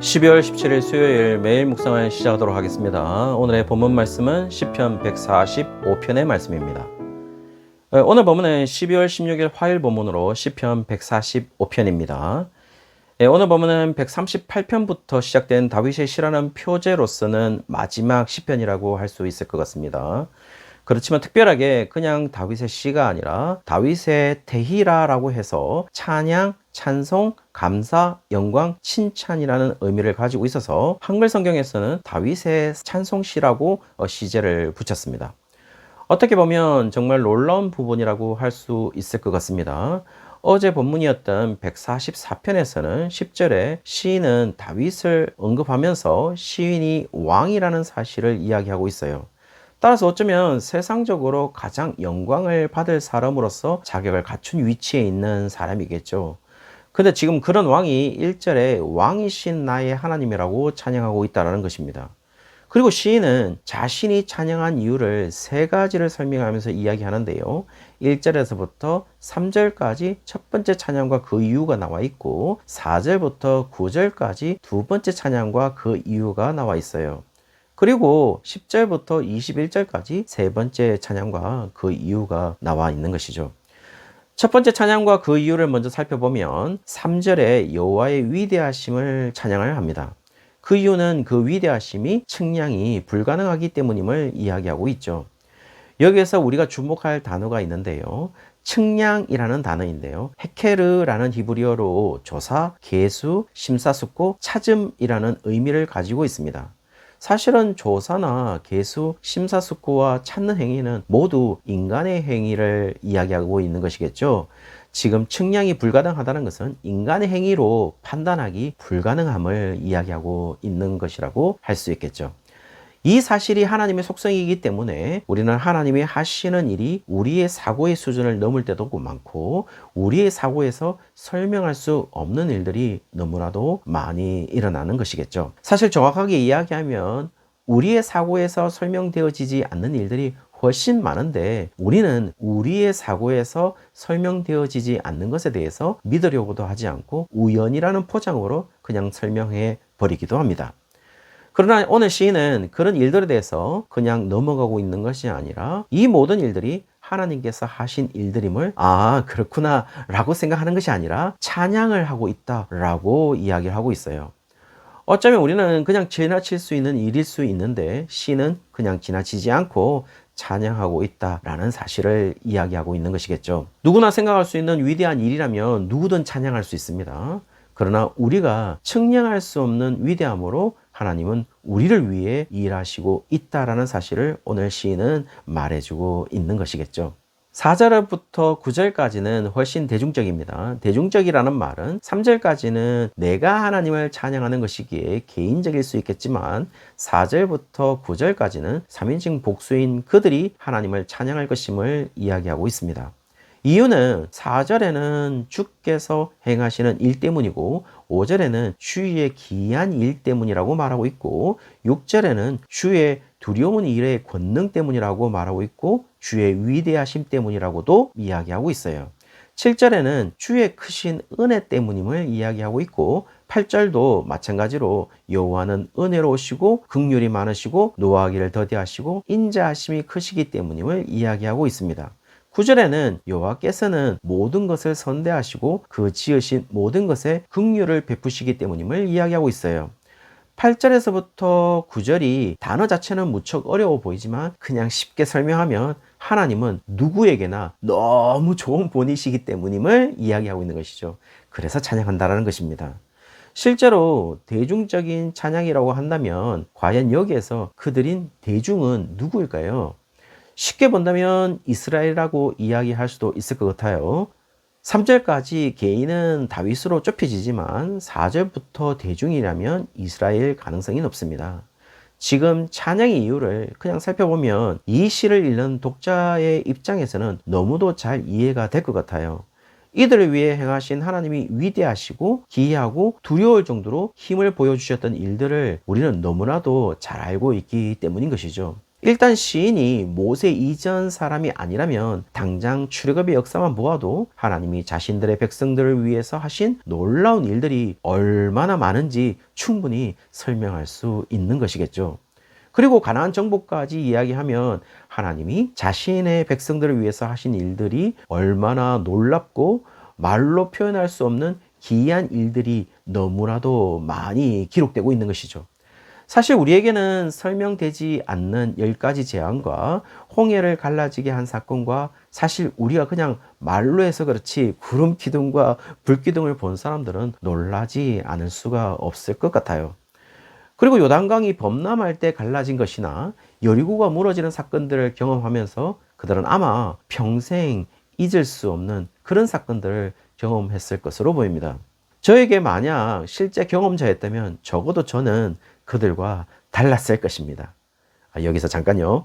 12월 17일 수요일 매일 묵상을 시작하도록 하겠습니다. 오늘의 본문 말씀은 시편 145편의 말씀입니다. 오늘 본문은 12월 16일 화요일 본문으로 시편 145편입니다. 오늘 본문은 138편부터 시작된 다윗의 시라는 표제로서는 마지막 시편이라고 할 수 있을 것 같습니다. 그렇지만 특별하게 그냥 다윗의 시가 아니라 다윗의 대희라라고 해서 찬양, 찬송, 감사, 영광, 칭찬이라는 의미를 가지고 있어서 한글 성경에서는 다윗의 찬송시라고 시제를 붙였습니다. 어떻게 보면 정말 놀라운 부분이라고 할 수 있을 것 같습니다. 어제 본문이었던 144편에서는 10절에 시인은 다윗을 언급하면서 시인이 왕이라는 사실을 이야기하고 있어요. 따라서 어쩌면 세상적으로 가장 영광을 받을 사람으로서 자격을 갖춘 위치에 있는 사람이겠죠. 근데 지금 그런 왕이 1절에 왕이신 나의 하나님이라고 찬양하고 있다는 것입니다. 그리고 시인은 자신이 찬양한 이유를 세 가지를 설명하면서 이야기하는데요. 1절에서부터 3절까지 첫 번째 찬양과 그 이유가 나와 있고 4절부터 9절까지 두 번째 찬양과 그 이유가 나와 있어요. 그리고 10절부터 21절까지 세 번째 찬양과 그 이유가 나와 있는 것이죠. 첫 번째 찬양과 그 이유를 먼저 살펴보면 3절에 여호와의 위대하심을 찬양을 합니다. 그 이유는 그 위대하심이 측량이 불가능하기 때문임을 이야기하고 있죠. 여기에서 우리가 주목할 단어가 있는데요. 측량이라는 단어인데요. 헤케르라는 히브리어로 조사, 계수, 심사숙고, 찾음이라는 의미를 가지고 있습니다. 사실은 조사나 계수, 심사숙고와 찾는 행위는 모두 인간의 행위를 이야기하고 있는 것이겠죠. 지금 측량이 불가능하다는 것은 인간의 행위로 판단하기 불가능함을 이야기하고 있는 것이라고 할 수 있겠죠. 이 사실이 하나님의 속성이기 때문에 우리는 하나님이 하시는 일이 우리의 사고의 수준을 넘을 때도 많고 우리의 사고에서 설명할 수 없는 일들이 너무나도 많이 일어나는 것이겠죠. 사실 정확하게 이야기하면 우리의 사고에서 설명되어지지 않는 일들이 훨씬 많은데 우리는 우리의 사고에서 설명되어지지 않는 것에 대해서 믿으려고도 하지 않고 우연이라는 포장으로 그냥 설명해 버리기도 합니다. 그러나 오늘 시인은 그런 일들에 대해서 그냥 넘어가고 있는 것이 아니라 이 모든 일들이 하나님께서 하신 일들임을 그렇구나 라고 생각하는 것이 아니라 찬양을 하고 있다 라고 이야기를 하고 있어요. 어쩌면 우리는 그냥 지나칠 수 있는 일일 수 있는데 시인은 그냥 지나치지 않고 찬양하고 있다라는 사실을 이야기하고 있는 것이겠죠. 누구나 생각할 수 있는 위대한 일이라면 누구든 찬양할 수 있습니다. 그러나 우리가 측량할 수 없는 위대함으로 하나님은 우리를 위해 일하시고 있다라는 사실을 오늘 시인은 말해주고 있는 것이겠죠. 4절부터 9절까지는 훨씬 대중적입니다. 대중적이라는 말은 3절까지는 내가 하나님을 찬양하는 것이기에 개인적일 수 있겠지만 4절부터 9절까지는 3인칭 복수인 그들이 하나님을 찬양할 것임을 이야기하고 있습니다. 이유는 4절에는 주께서 행하시는 일 때문이고 5절에는 주의 기이한 일 때문이라고 말하고 있고 6절에는 주의 두려운 일의 권능 때문이라고 말하고 있고 주의 위대하심 때문이라고도 이야기하고 있어요. 7절에는 주의 크신 은혜 때문임을 이야기하고 있고 8절도 마찬가지로 여호와는 은혜로우시고 긍휼이 많으시고 노하기를 더디하시고 인자하심이 크시기 때문임을 이야기하고 있습니다. 9절에는 여호와께서는 모든 것을 선대하시고 그 지으신 모든 것에 긍휼을 베푸시기 때문임을 이야기하고 있어요. 8절에서부터 9절이 단어 자체는 무척 어려워 보이지만 그냥 쉽게 설명하면 하나님은 누구에게나 너무 좋은 분이시기 때문임을 이야기하고 있는 것이죠. 그래서 찬양한다라는 것입니다. 실제로 대중적인 찬양이라고 한다면 과연 여기에서 그들인 대중은 누구일까요? 쉽게 본다면 이스라엘이라고 이야기할 수도 있을 것 같아요. 3절까지 개인은 다윗으로 좁혀지지만 4절부터 대중이라면 이스라엘 가능성이 높습니다. 지금 찬양의 이유를 그냥 살펴보면 이 시를 읽는 독자의 입장에서는 너무도 잘 이해가 될 것 같아요. 이들을 위해 행하신 하나님이 위대하시고 기이하고 두려울 정도로 힘을 보여주셨던 일들을 우리는 너무나도 잘 알고 있기 때문인 것이죠. 일단 시인이 모세 이전 사람이 아니라면 당장 출애굽의 역사만 보아도 하나님이 자신들의 백성들을 위해서 하신 놀라운 일들이 얼마나 많은지 충분히 설명할 수 있는 것이겠죠. 그리고 가나안 정복까지 이야기하면 하나님이 자신의 백성들을 위해서 하신 일들이 얼마나 놀랍고 말로 표현할 수 없는 기이한 일들이 너무나도 많이 기록되고 있는 것이죠. 사실 우리에게는 설명되지 않는 10가지 재앙과 홍해를 갈라지게 한 사건과 사실 우리가 그냥 말로 해서 그렇지 구름 기둥과 불 기둥을 본 사람들은 놀라지 않을 수가 없을 것 같아요. 그리고 요단강이 범람할 때 갈라진 것이나 여리고가 무너지는 사건들을 경험하면서 그들은 아마 평생 잊을 수 없는 그런 사건들을 경험했을 것으로 보입니다. 저에게 만약 실제 경험자였다면 적어도 저는 그들과 달랐을 것입니다. 여기서 잠깐요.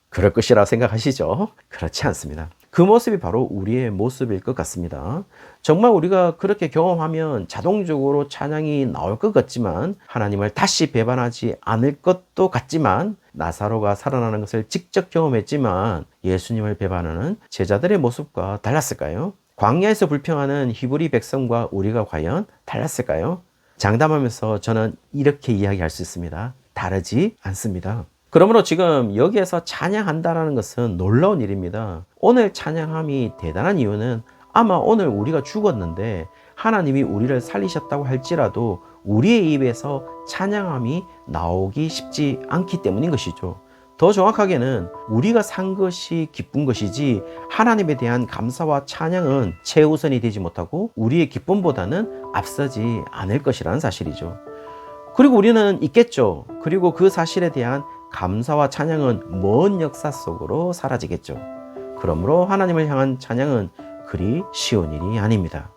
그럴 것이라 생각하시죠? 그렇지 않습니다. 그 모습이 바로 우리의 모습일 것 같습니다. 정말 우리가 그렇게 경험하면 자동적으로 찬양이 나올 것 같지만 하나님을 다시 배반하지 않을 것도 같지만 나사로가 살아나는 것을 직접 경험했지만 예수님을 배반하는 제자들의 모습과 달랐을까요? 광야에서 불평하는 히브리 백성과 우리가 과연 달랐을까요? 장담하면서 저는 이렇게 이야기할 수 있습니다. 다르지 않습니다. 그러므로 지금 여기에서 찬양한다는 것은 놀라운 일입니다. 오늘 찬양함이 대단한 이유는 아마 오늘 우리가 죽었는데 하나님이 우리를 살리셨다고 할지라도 우리의 입에서 찬양함이 나오기 쉽지 않기 때문인 것이죠. 더 정확하게는 우리가 산 것이 기쁜 것이지 하나님에 대한 감사와 찬양은 최우선이 되지 못하고 우리의 기쁨보다는 앞서지 않을 것이라는 사실이죠. 그리고 우리는 있겠죠. 그리고 그 사실에 대한 감사와 찬양은 먼 역사 속으로 사라지겠죠. 그러므로 하나님을 향한 찬양은 그리 쉬운 일이 아닙니다.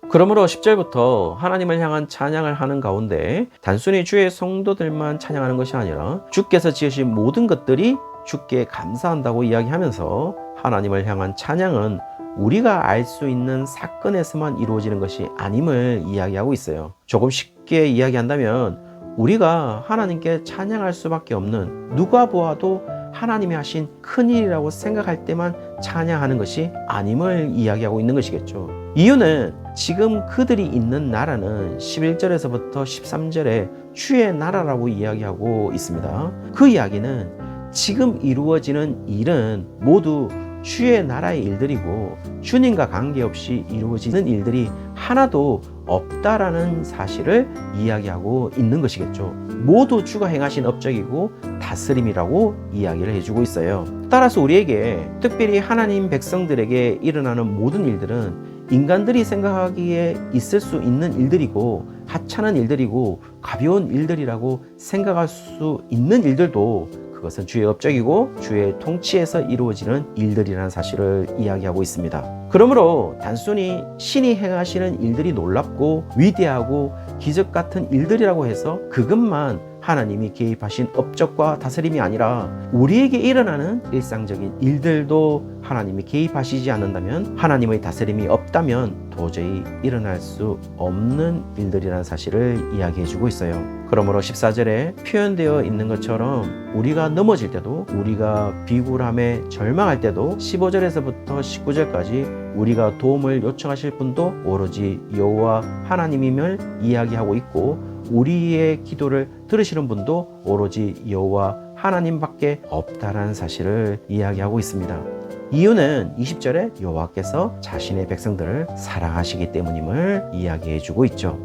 그러므로 10절부터 하나님을 향한 찬양을 하는 가운데 단순히 주의 성도들만 찬양하는 것이 아니라 주께서 지으신 모든 것들이 주께 감사한다고 이야기하면서 하나님을 향한 찬양은 우리가 알 수 있는 사건에서만 이루어지는 것이 아님을 이야기하고 있어요. 조금 쉽게 이야기한다면 우리가 하나님께 찬양할 수밖에 없는, 누가 보아도 하나님이 하신 큰일이라고 생각할 때만 찬양하는 것이 아님을 이야기하고 있는 것이겠죠. 이유는 지금 그들이 있는 나라는 11절에서부터 13절에 주의 나라라고 이야기하고 있습니다. 그 이야기는 지금 이루어지는 일은 모두 주의 나라의 일들이고 주님과 관계없이 이루어지는 일들이 하나도 없다라는 사실을 이야기하고 있는 것이겠죠. 모두 주가 행하신 업적이고 다스림이라고 이야기를 해주고 있어요. 따라서 우리에게, 특별히 하나님 백성들에게 일어나는 모든 일들은 인간들이 생각하기에 있을 수 있는 일들이고 하찮은 일들이고 가벼운 일들이라고 생각할 수 있는 일들도 그것은 주의 업적이고 주의 통치에서 이루어지는 일들이라는 사실을 이야기하고 있습니다. 그러므로 단순히 신이 행하시는 일들이 놀랍고 위대하고 기적 같은 일들이라고 해서 그것만 하나님이 개입하신 업적과 다스림이 아니라 우리에게 일어나는 일상적인 일들도 하나님이 개입하시지 않는다면, 하나님의 다스림이 없다면 도저히 일어날 수 없는 일들이라는 사실을 이야기해주고 있어요. 그러므로 14절에 표현되어 있는 것처럼 우리가 넘어질 때도, 우리가 비굴함에 절망할 때도 15절에서부터 19절까지 우리가 도움을 요청하실 분도 오로지 여호와 하나님임을 이야기하고 있고, 우리의 기도를 들으시는 분도 오로지 여호와 하나님밖에 없다라는 사실을 이야기하고 있습니다. 이유는 20절에 여호와께서 자신의 백성들을 사랑하시기 때문임을 이야기해주고 있죠.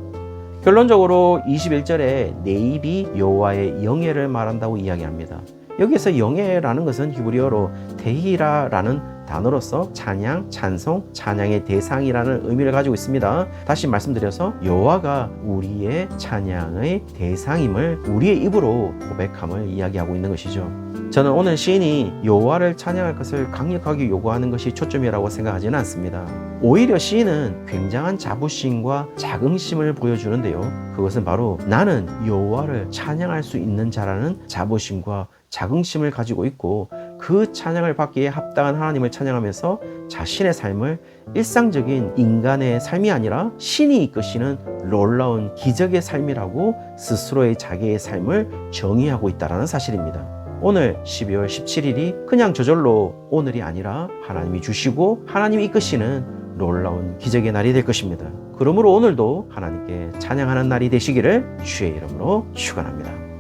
결론적으로 21절에 내 입이 여호와의 영예를 말한다고 이야기합니다. 여기에서 영예라는 것은 히브리어로 데히라라는 단어로서 찬양, 찬송, 찬양의 대상이라는 의미를 가지고 있습니다. 다시 말씀드려서 여호와가 우리의 찬양의 대상임을 우리의 입으로 고백함을 이야기하고 있는 것이죠. 저는 오늘 시인이 여호와를 찬양할 것을 강력하게 요구하는 것이 초점이라고 생각하지는 않습니다. 오히려 시인은 굉장한 자부심과 자긍심을 보여주는데요. 그것은 바로 나는 여호와를 찬양할 수 있는 자라는 자부심과 자긍심을 가지고 있고, 그 찬양을 받기에 합당한 하나님을 찬양하면서 자신의 삶을 일상적인 인간의 삶이 아니라 신이 이끄시는 놀라운 기적의 삶이라고 스스로의 자기의 삶을 정의하고 있다는 사실입니다. 오늘 12월 17일이 그냥 저절로 오늘이 아니라 하나님이 주시고 하나님이 이끄시는 놀라운 기적의 날이 될 것입니다. 그러므로 오늘도 하나님께 찬양하는 날이 되시기를 주의 이름으로 축원합니다.